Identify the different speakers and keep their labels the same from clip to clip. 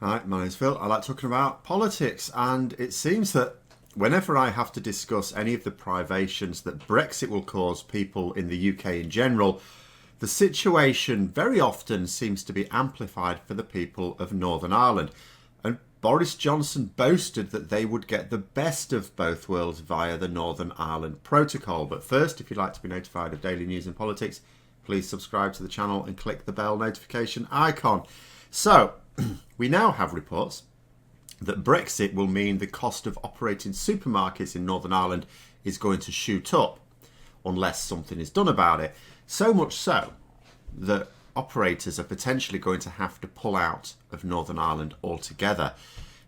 Speaker 1: Hi, my name's Phil. I like talking about politics, and it seems that whenever I have to discuss any of the privations that Brexit will cause people in the UK in general, the situation very often seems to be amplified for the people of Northern Ireland. And Boris Johnson boasted that they would get the best of both worlds via the Northern Ireland Protocol. But first, if you'd like to be notified of daily news and politics, please subscribe to the channel and click the bell notification icon. So, we now have reports that Brexit will mean the cost of operating supermarkets in Northern Ireland is going to shoot up unless something is done about it. So much so that operators are potentially going to have to pull out of Northern Ireland altogether.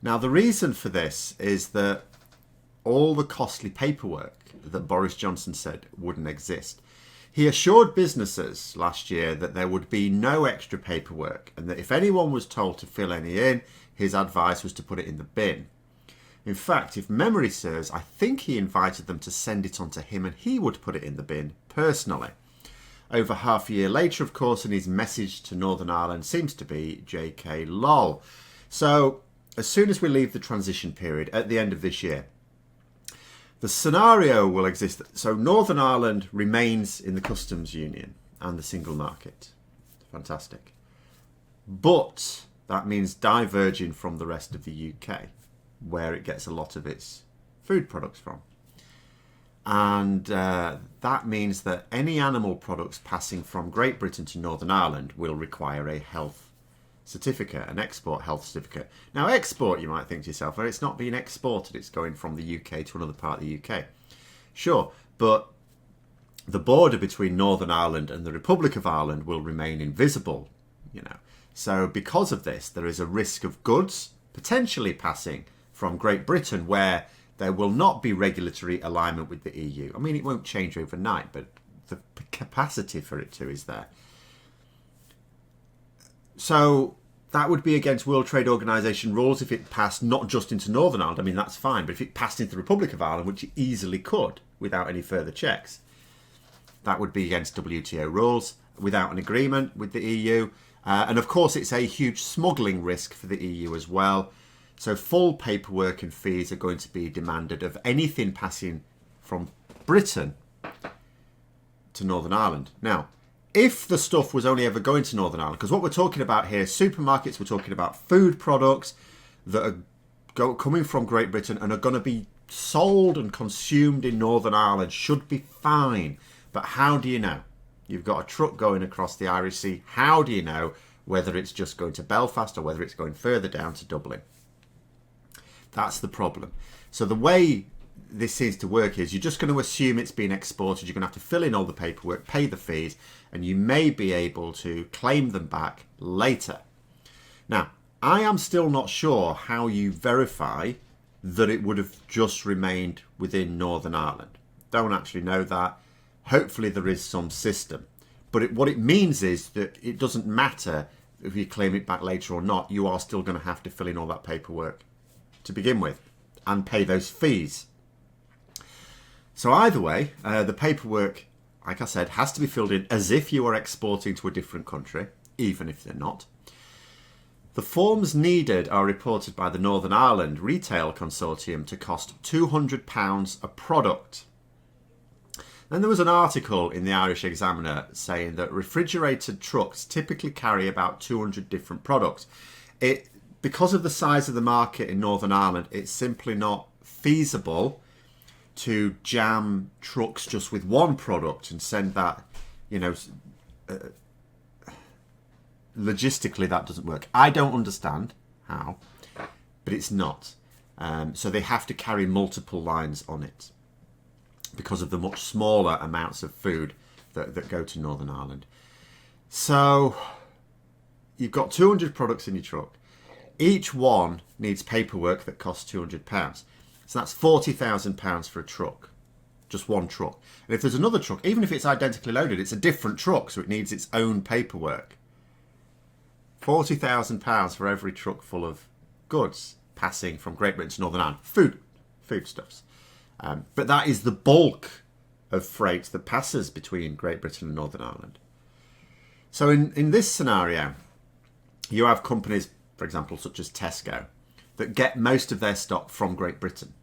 Speaker 1: Now, the reason for this is that all the costly paperwork that Boris Johnson said wouldn't exist. He assured businesses last year that there would be no extra paperwork and that if anyone was told to fill any in, his advice was to put it in the bin. In fact, if memory serves, I think he invited them to send it on to him and he would put it in the bin personally. Over half a year later, of course, and his message to Northern Ireland seems to be JK lol. So, as soon as we leave the transition period at the end of this year, the scenario will exist. So Northern Ireland remains in the customs union and the single market. Fantastic. But that means diverging from the rest of the UK, where it gets a lot of its food products from. And that means that any animal products passing from Great Britain to Northern Ireland will require a health certificate, an export health certificate. Now, export, you might think to yourself, well, it's not being exported, it's going from the UK to another part of the UK. Sure, but the border between Northern Ireland and the Republic of Ireland will remain invisible, So because of this, there is a risk of goods potentially passing from Great Britain where there will not be regulatory alignment with the EU. I mean, it won't change overnight, but the capacity for it to is there. So that would be against World Trade Organization rules if it passed not just into Northern Ireland. I mean, that's fine. But if it passed into the Republic of Ireland, which it easily could without any further checks, that would be against WTO rules without an agreement with the EU. And of course, it's a huge smuggling risk for the EU as well. So full paperwork and fees are going to be demanded of anything passing from Britain to Northern Ireland. Now, if the stuff was only ever going to Northern Ireland, because what we're talking about here, supermarkets, we're talking about food products that are coming from Great Britain and are going to be sold and consumed in Northern Ireland, should be fine. But how do you know? You've got a truck going across the Irish Sea. How do you know whether it's just going to Belfast or whether it's going further down to Dublin? That's the problem. So the way this seems to work is you're just going to assume it's been exported. You're going to have to fill in all the paperwork, pay the fees, and you may be able to claim them back later. Now, I am still not sure how you verify that it would have just remained within Northern Ireland. Don't actually know that. Hopefully there is some system. But what it means is that it doesn't matter if you claim it back later or not. You are still going to have to fill in all that paperwork to begin with and pay those fees. So either way, the paperwork, like I said, has to be filled in as if you are exporting to a different country, even if they're not. The forms needed are reported by the Northern Ireland Retail Consortium to cost £200 a product. Then there was an article in the Irish Examiner saying that refrigerated trucks typically carry about 200 different products. Because of the size of the market in Northern Ireland, it's simply not feasible to jam trucks just with one product and send that, logistically that doesn't work. I don't understand how, but it's not. So they have to carry multiple lines on it because of the much smaller amounts of food that go to Northern Ireland. So you've got 200 products in your truck. Each one needs paperwork that costs £200. So that's £40,000 for a truck. Just one truck. And if there's another truck, even if it's identically loaded, it's a different truck, so it needs its own paperwork. £40,000 for every truck full of goods passing from Great Britain to Northern Ireland. Foodstuffs. But that is the bulk of freight that passes between Great Britain and Northern Ireland. So in this scenario, you have companies, for for example, such as Tesco, that get most of their stock from Great Britain.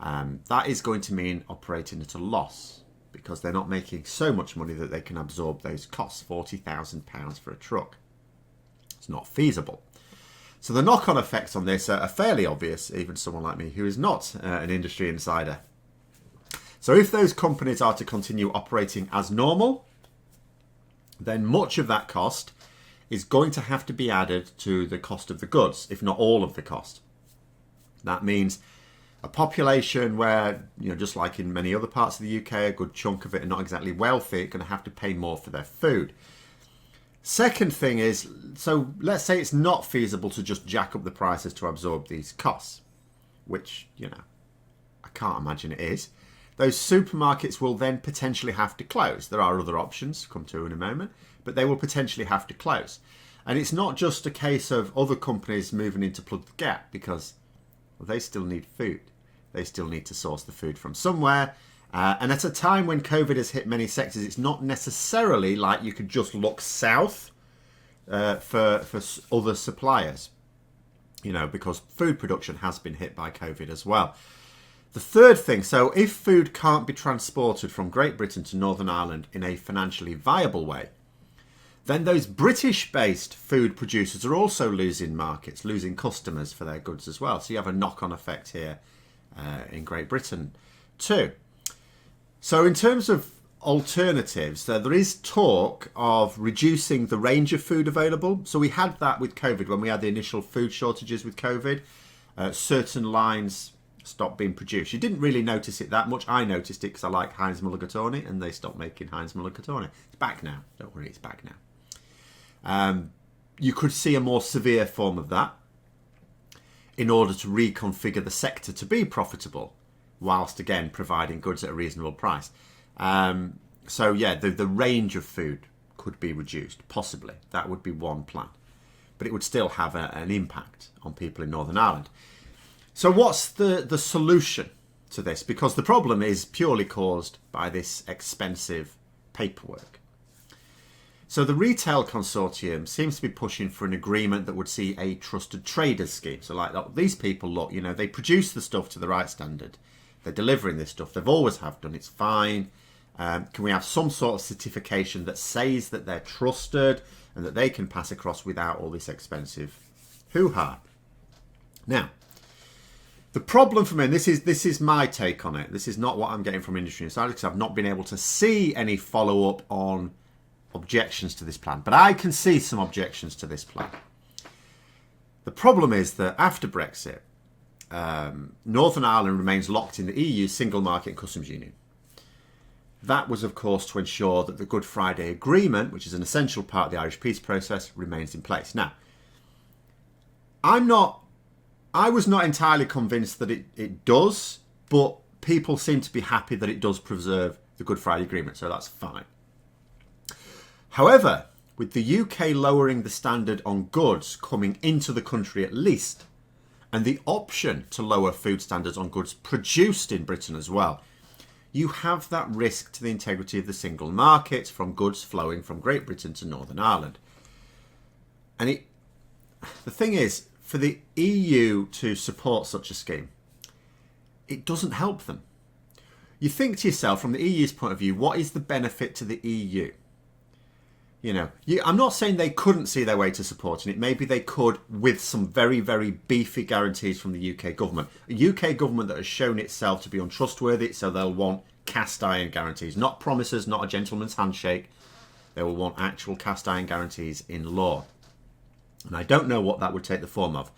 Speaker 1: That is going to mean operating at a loss because they're not making so much money that they can absorb those costs, £40,000 for a truck. It's not feasible. So the knock-on effects on this are fairly obvious, even someone like me who is not an industry insider. So if those companies are to continue operating as normal, then much of that cost is going to have to be added to the cost of the goods, if not all of the cost. That means a population where, just like in many other parts of the UK, a good chunk of it are not exactly wealthy, are going to have to pay more for their food. Second thing is, so let's say it's not feasible to just jack up the prices to absorb these costs, which, I can't imagine it is. Those supermarkets will then potentially have to close. There are other options, come to in a moment, but they will potentially have to close. And it's not just a case of other companies moving in to plug the gap, because they still need food. They still need to source the food from somewhere. And at a time when COVID has hit many sectors, it's not necessarily like you could just look south for other suppliers, because food production has been hit by COVID as well. The third thing, so if food can't be transported from Great Britain to Northern Ireland in a financially viable way, then those British-based food producers are also losing markets, losing customers for their goods as well. So you have a knock-on effect here in Great Britain too. So in terms of alternatives, there is talk of reducing the range of food available. So we had that with COVID, when we had the initial food shortages with COVID. Certain lines stopped being produced. You didn't really notice it that much. I noticed it because I like Heinz Mulligatawny, and they stopped making Heinz Mulligatawny. It's back now. Don't worry, it's back now. You could see a more severe form of that in order to reconfigure the sector to be profitable, whilst again providing goods at a reasonable price. So yeah, the range of food could be reduced, possibly. That would be one plan. But it would still have an impact on people in Northern Ireland. So what's the solution to this? Because the problem is purely caused by this expensive paperwork. So the Retail Consortium seems to be pushing for an agreement that would see a trusted traders scheme. So like, these people, look, they produce the stuff to the right standard. They're delivering this stuff. They've always have done. It's fine. Can we have some sort of certification that says that they're trusted and that they can pass across without all this expensive hoo-ha? Now, the problem for me, and this is my take on it. This is not what I'm getting from industry insiders, because I've not been able to see any follow-up on objections to this plan. But I can see some objections to this plan. The problem is that after Brexit, Northern Ireland remains locked in the EU single market and customs union. That was, of course, to ensure that the Good Friday Agreement, which is an essential part of the Irish peace process, remains in place. Now, I was not entirely convinced that it does, but people seem to be happy that it does preserve the Good Friday Agreement, so that's fine. However, with the UK lowering the standard on goods coming into the country at least, and the option to lower food standards on goods produced in Britain as well, you have that risk to the integrity of the single market from goods flowing from Great Britain to Northern Ireland. And the thing is, for the EU to support such a scheme, it doesn't help them. You think to yourself, from the EU's point of view, what is the benefit to the EU? I'm not saying they couldn't see their way to supporting it. Maybe they could with some very, very beefy guarantees from the UK government. A UK government that has shown itself to be untrustworthy, so they'll want cast iron guarantees. Not promises, not a gentleman's handshake. They will want actual cast iron guarantees in law. And I don't know what that would take the form of.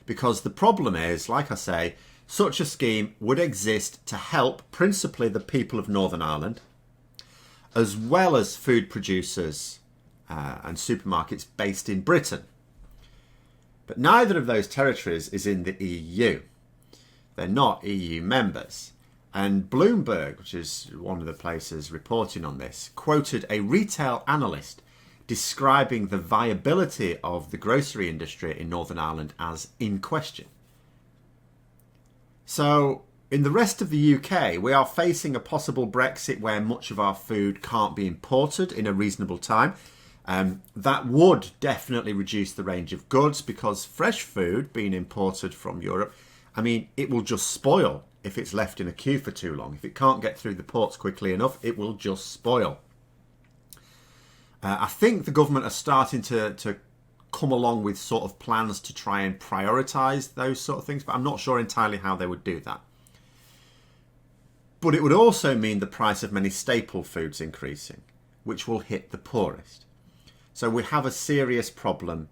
Speaker 1: Because the problem is, like I say, such a scheme would exist to help principally the people of Northern Ireland, as well as food producers and supermarkets based in Britain. But neither of those territories is in the EU. They're not EU members. And Bloomberg, which is one of the places reporting on this, quoted a retail analyst describing the viability of the grocery industry in Northern Ireland as in question. So in the rest of the UK, we are facing a possible Brexit where much of our food can't be imported in a reasonable time. That would definitely reduce the range of goods, because fresh food being imported from Europe, I mean, it will just spoil if it's left in a queue for too long. If it can't get through the ports quickly enough, it will just spoil. I think the government are starting to come along with sort of plans to try and prioritise those sort of things, but I'm not sure entirely how they would do that. But it would also mean the price of many staple foods increasing, which will hit the poorest. So we have a serious problem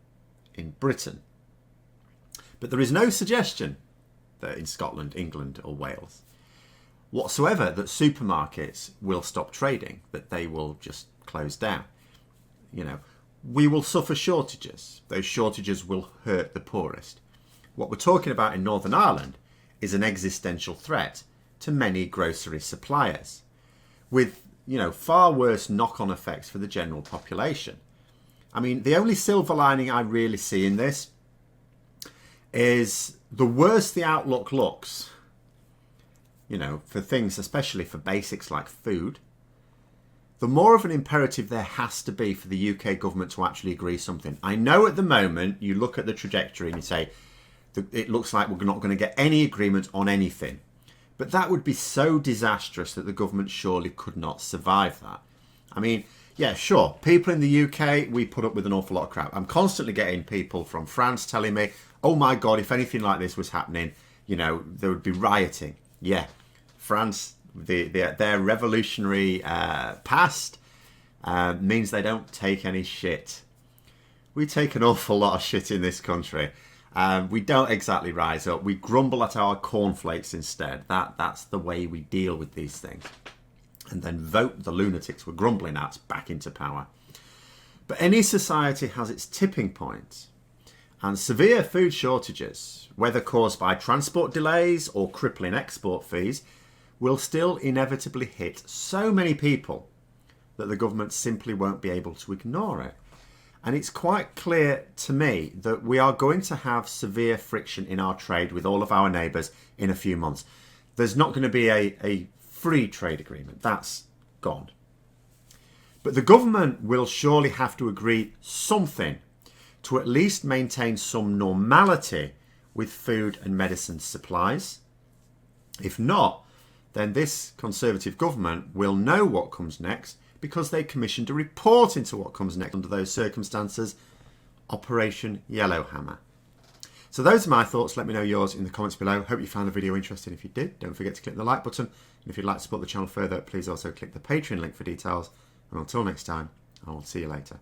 Speaker 1: in Britain. But there is no suggestion that in Scotland, England or Wales whatsoever that supermarkets will stop trading, that they will just close down. You know, we will suffer shortages. Those shortages will hurt the poorest. What we're talking about in Northern Ireland is an existential threat to many grocery suppliers, with, you know, far worse knock-on effects for the general population. I mean, the only silver lining I really see in this is the worse the outlook looks, you know, for things, especially for basics like food, the more of an imperative there has to be for the UK government to actually agree something. I know at the moment you look at the trajectory and you say, it looks like we're not going to get any agreement on anything. But that would be so disastrous that the government surely could not survive that. I mean, yeah, sure, people in the UK, we put up with an awful lot of crap. I'm constantly getting people from France telling me, oh my God, if anything like this was happening, you know, there would be rioting. Yeah, France, their revolutionary past means they don't take any shit. We take an awful lot of shit in this country. We don't exactly rise up. We grumble at our cornflakes instead. That's the way we deal with these things. And then vote the lunatics we're grumbling at back into power. But any society has its tipping points. And severe food shortages, whether caused by transport delays or crippling export fees, will still inevitably hit so many people that the government simply won't be able to ignore it. And it's quite clear to me that we are going to have severe friction in our trade with all of our neighbours in a few months. There's not going to be a free trade agreement. That's gone. But the government will surely have to agree something to at least maintain some normality with food and medicine supplies. If not, then this Conservative government will know what comes next, because they commissioned a report into what comes next under those circumstances. Operation Yellowhammer. So those are my thoughts. Let me know yours in the comments below. Hope you found the video interesting. If you did, don't forget to click the like button. And if you'd like to support the channel further, please also click the Patreon link for details. And until next time, I will see you later.